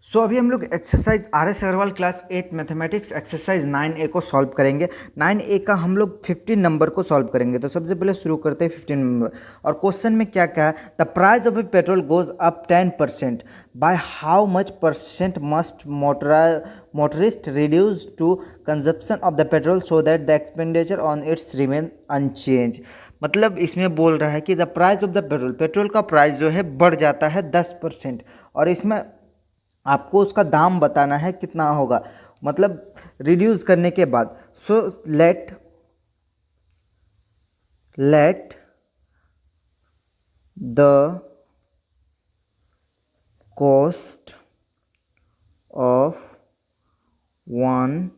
सो अभी हम लोग exercise RS Agarwal class 8 mathematics exercise 9A को सॉल्व करेंगे। 9A का हम लोग 15 नंबर को सॉल्व करेंगे। तो सबसे पहले शुरू करते हैं 15 नंबर। और क्वेश्चन में क्या क्या है, the price of a petrol goes up 10%, by how much percent must motorist reduce to consumption of the petrol so that the expenditure on its remain unchange. मतलब इसमें बोल रहा है कि the price of the petrol का price जो है बढ़ जाता है 10%, और इसमें आपको उसका दाम बताना है कितना होगा, मतलब रिड्यूस करने के बाद। So let the cost of 1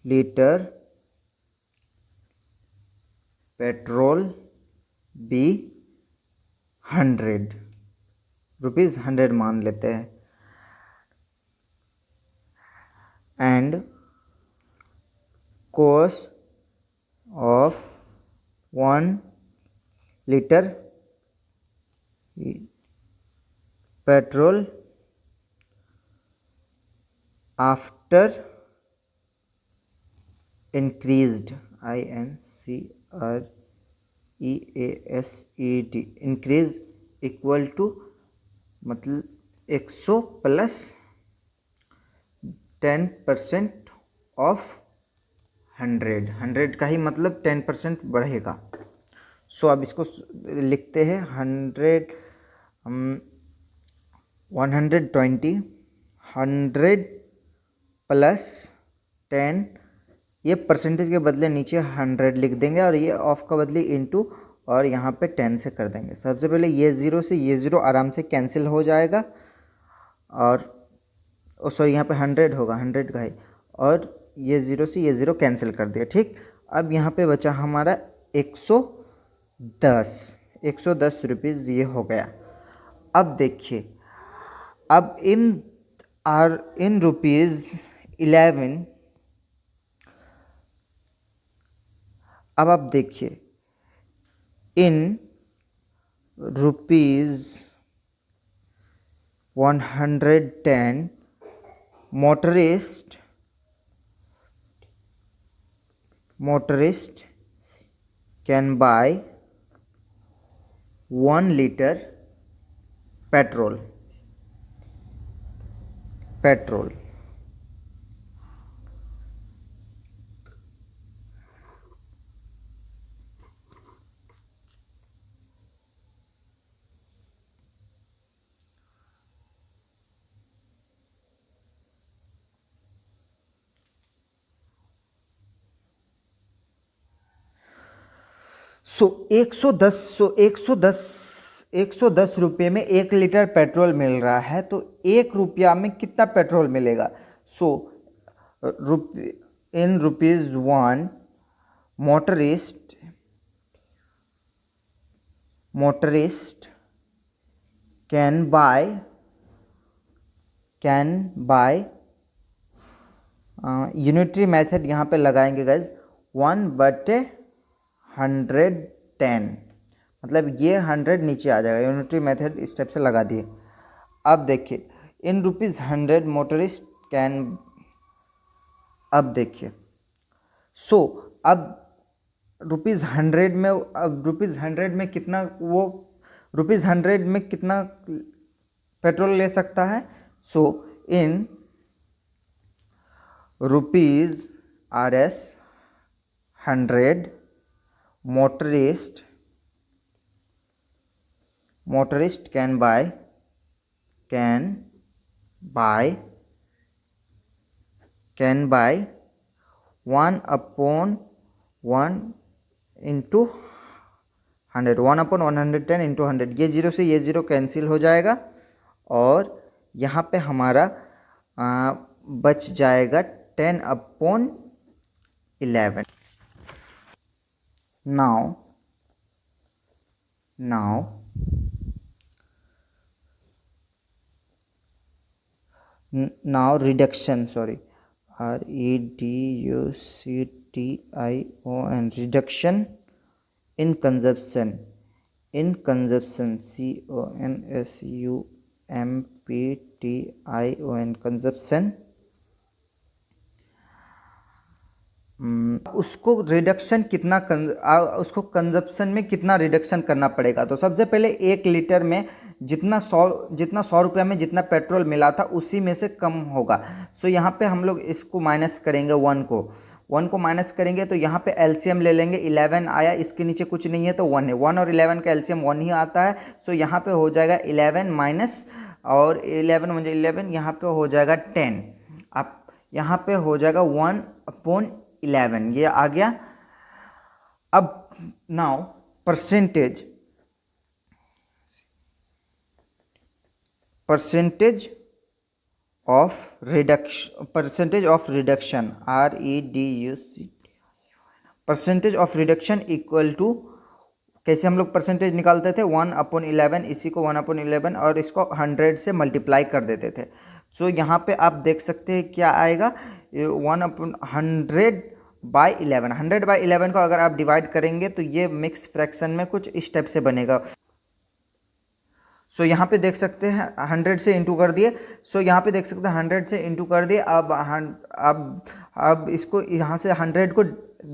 litre petrol be 100 rupees मान लेते हैं, and cost of 1 litre petrol after increased INCREASED increase equal to, मतलब 100 प्लस 10% ऑफ 100 का ही मतलब 10% बढ़ेगा। सो अब इसको लिखते हैं 100 प्लस 10, ये परसेंटेज के बदले नीचे 100 लिख देंगे और ये ऑफ का बदले इनटू, और यहाँ पे 10 से कर देंगे। सबसे पहले ये ज़ीरो से ये ज़ीरो आराम से कैंसिल हो जाएगा, और सॉरी यहाँ पे 100 होगा, 100 का ही, और ये ज़ीरो से ये ज़ीरो कैंसिल कर दिया। ठीक, अब यहाँ पे बचा हमारा 110 रुपीज़, ये हो गया। अब देखिए, अब इन रुपीज़ 11, अब आप देखिए in rupees 110 motorist can buy 1 liter petrol. सो 110 रुपये में 1 लीटर पेट्रोल मिल रहा है, तो 1 रुपया में कितना पेट्रोल मिलेगा। So in rupees 1 motorist can buy unitary method यहाँ पे लगाएंगे गाइज, 1/110, मतलब ये 100 नीचे आ जाएगा। यूनिटरी मेथड इस टाइप से लगा दिए। अब देखिए इन रुपीज़ 100 मोटरिस्ट कैन, अब देखिए, सो अब रुपीज़ 100 में कितना, वो रुपीज़ 100 में कितना पेट्रोल ले सकता है। सो in rupees RS 100 motorist can buy 1/1 into 100, 1/110 into 100, ये ज़ीरो से ये ज़ीरो कैंसिल हो जाएगा, और यहाँ पे हमारा बच जाएगा 10/11। now reduction, sorry, reduction, reduction in consumption, consumption MPTION consumption, उसको रिडक्शन कितना उसको कंजप्शन में कितना रिडक्शन करना पड़ेगा। तो सबसे पहले 1 लीटर में जितना 100 रुपया में जितना पेट्रोल मिला था उसी में से कम होगा। सो यहाँ पे हम लोग इसको माइनस करेंगे, 1 को माइनस करेंगे तो यहाँ पे एलसीएम ले लेंगे। 11 आया, इसके नीचे कुछ नहीं है तो 1 है। 1 और 11 का एलसीएम 1 ही आता है। सो यहाँ पे हो जाएगा 11 माइनस और 11 मुझे 11, यहाँ पे हो जाएगा 10। अब यहाँ पे हो जाएगा 1/11, ये आ गया। अब now percentage of reduction, percentage of reduction, REDUC, percentage of reduction equal to, कैसे हम लोग परसेंटेज निकालते थे, 1/11, इसी को 1/11 और इसको 100 से मल्टीप्लाई कर देते थे। सो यहाँ पे आप देख सकते हैं क्या आएगा, 1/100/11, 100/11 को अगर आप डिवाइड करेंगे तो ये मिक्स फ्रैक्शन में कुछ इस टाइप से बनेगा। सो यहाँ पे देख सकते हैं 100 से इंटू कर दिए। सो यहाँ पे देख सकते हैं 100 से इंटू कर दिए। अब इसको यहाँ से 100 को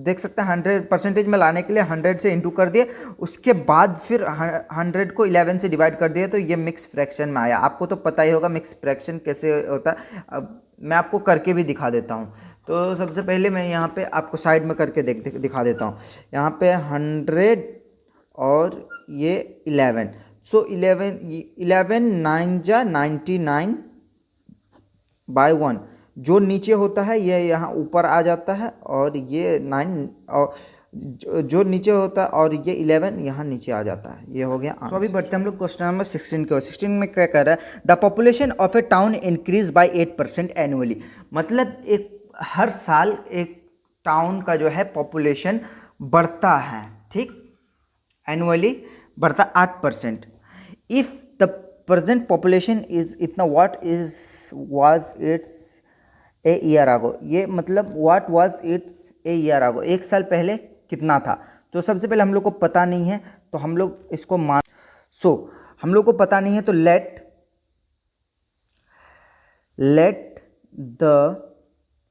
देख सकते हैं 100% में लाने के लिए 100 से इंटू कर दिए। उसके बाद फिर 100 को 11 से डिवाइड कर दिए तो ये मिक्स फ्रैक्शन में आया। आपको तो पता ही होगा मिक्स फ्रैक्शन कैसे होता है। अब मैं आपको करके भी दिखा देता हूँ। तो सबसे पहले मैं यहाँ पे आपको साइड में करके दिखा देता हूँ। यहाँ पे 100 और ये 11। सो 11 9 जा 99/1, जो नीचे होता है ये यहाँ ऊपर आ जाता है और ये 9 और जो नीचे होता है और ये 11 यहाँ नीचे आ जाता है। ये हो गया। सो अभी बढ़ते हैं हम लोग क्वेश्चन नंबर 16 के। 16 में क्या कह रहा है, the population of A town increase by 8% annually. मतलब एक हर साल एक टाउन का जो है पॉपुलेशन बढ़ता है, ठीक, एनुअली बढ़ता 8%। If the present population is इतना, what is was it's a year ago, ये मतलब what was it's a year ago, एक साल पहले कितना था। तो सबसे पहले हम लोग को पता नहीं है तो हम लोग इसको हम लोग को पता नहीं है तो let the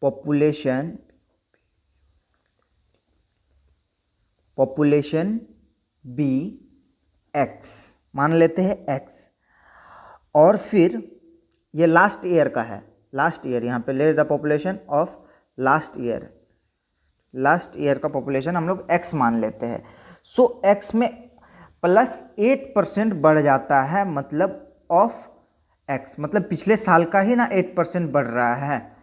population be x, मान लेते हैं एक्स। और फिर ये लास्ट ईयर का है, लास्ट ईयर, यहाँ पे late the population of last year का पॉपुलेशन हम लोग एक्स मान लेते हैं। सो एक्स में प्लस 8% बढ़ जाता है, मतलब ऑफ एक्स, मतलब पिछले साल का ही ना 8% बढ़ रहा है।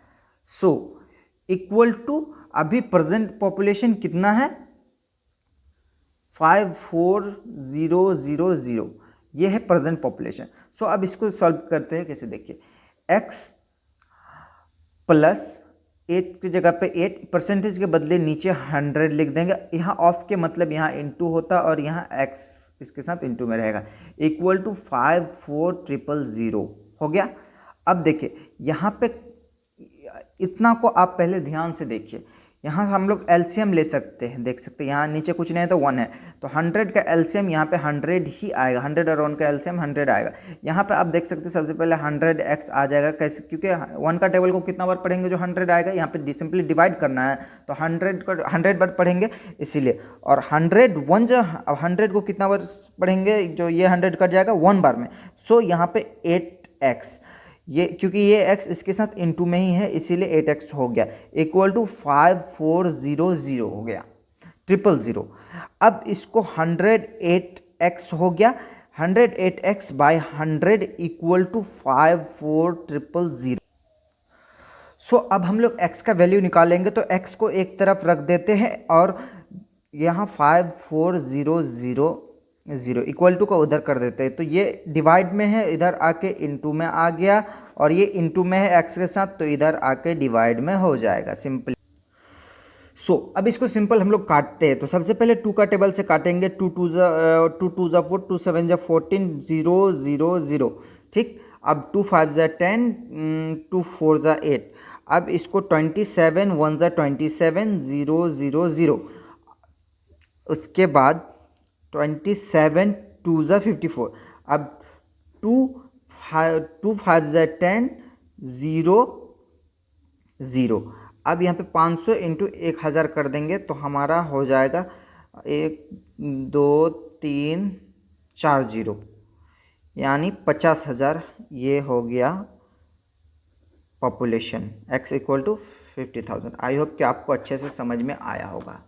सो इक्वल टू अभी प्रेजेंट पॉपुलेशन कितना है, 54000, ये है प्रेजेंट पॉपुलेशन। सो अब इसको सॉल्व करते हैं कैसे, देखिए x प्लस 8 की जगह पे 8, परसेंटेज के बदले नीचे 100 लिख देंगे। यहाँ ऑफ के मतलब यहाँ इंटू होता और यहाँ x इसके साथ इंटू में रहेगा, इक्वल टू 54000 हो गया। अब देखिए यहाँ पे इतना को आप पहले ध्यान से देखिए, यहाँ हम लोग एलसीएम ले सकते हैं, देख सकते हैं यहाँ नीचे कुछ नहीं है तो 1 है, तो 100 का एलसीएम यहाँ पे 100 ही आएगा, 100 और 1 का एलसीएम 100 आएगा। यहाँ पे आप देख सकते हैं सबसे पहले 100x आ जाएगा, कैसे, क्योंकि 1 का टेबल को कितना बार पढ़ेंगे जो 100 आएगा, यहाँ पे सिंपली डिवाइड करना है तो 100 बार पढ़ेंगे इसीलिए। और 100 को कितना बार पढ़ेंगे, जो ये 100 कट जाएगा 1 बार में। सो यहाँ पे 8x, ये क्योंकि ये x इसके साथ इंटू में ही है इसीलिए 8x हो गया, इक्वल टू 5400 हो गया, 000। अब इसको 108x हो गया, 108x बाय 100 इक्वल टू 54000। सो अब हम लोग x का वैल्यू निकालेंगे तो x को एक तरफ रख देते हैं और यहाँ 5400 इक्वल टू को उधर कर देते हैं, तो ये डिवाइड में है, इधर आके इनटू में आ गया, और ये इनटू में है x के साथ तो इधर आके डिवाइड में हो जाएगा सिंपली। सो अब इसको सिंपल हम लोग काटते हैं, तो सबसे पहले 2 का टेबल से काटेंगे, 2 2 जा 4, 2 7 जा 14, 0 0 0, ठीक। अब 2 5 जा 10, 2 4 जा 8। अब इसको 27 1 जा 27, 0 0 0। उसके बाद 27 2 जा 54। अब 2 टू फाइव ज़ै 10, 0 0। अब यहाँ पे 500 इंटू 1000 कर देंगे तो हमारा हो जाएगा 1 2 3 4 0, यानी 50,000। ये हो गया population x equal to 50,000। I hope कि आपको अच्छे से समझ में आया होगा।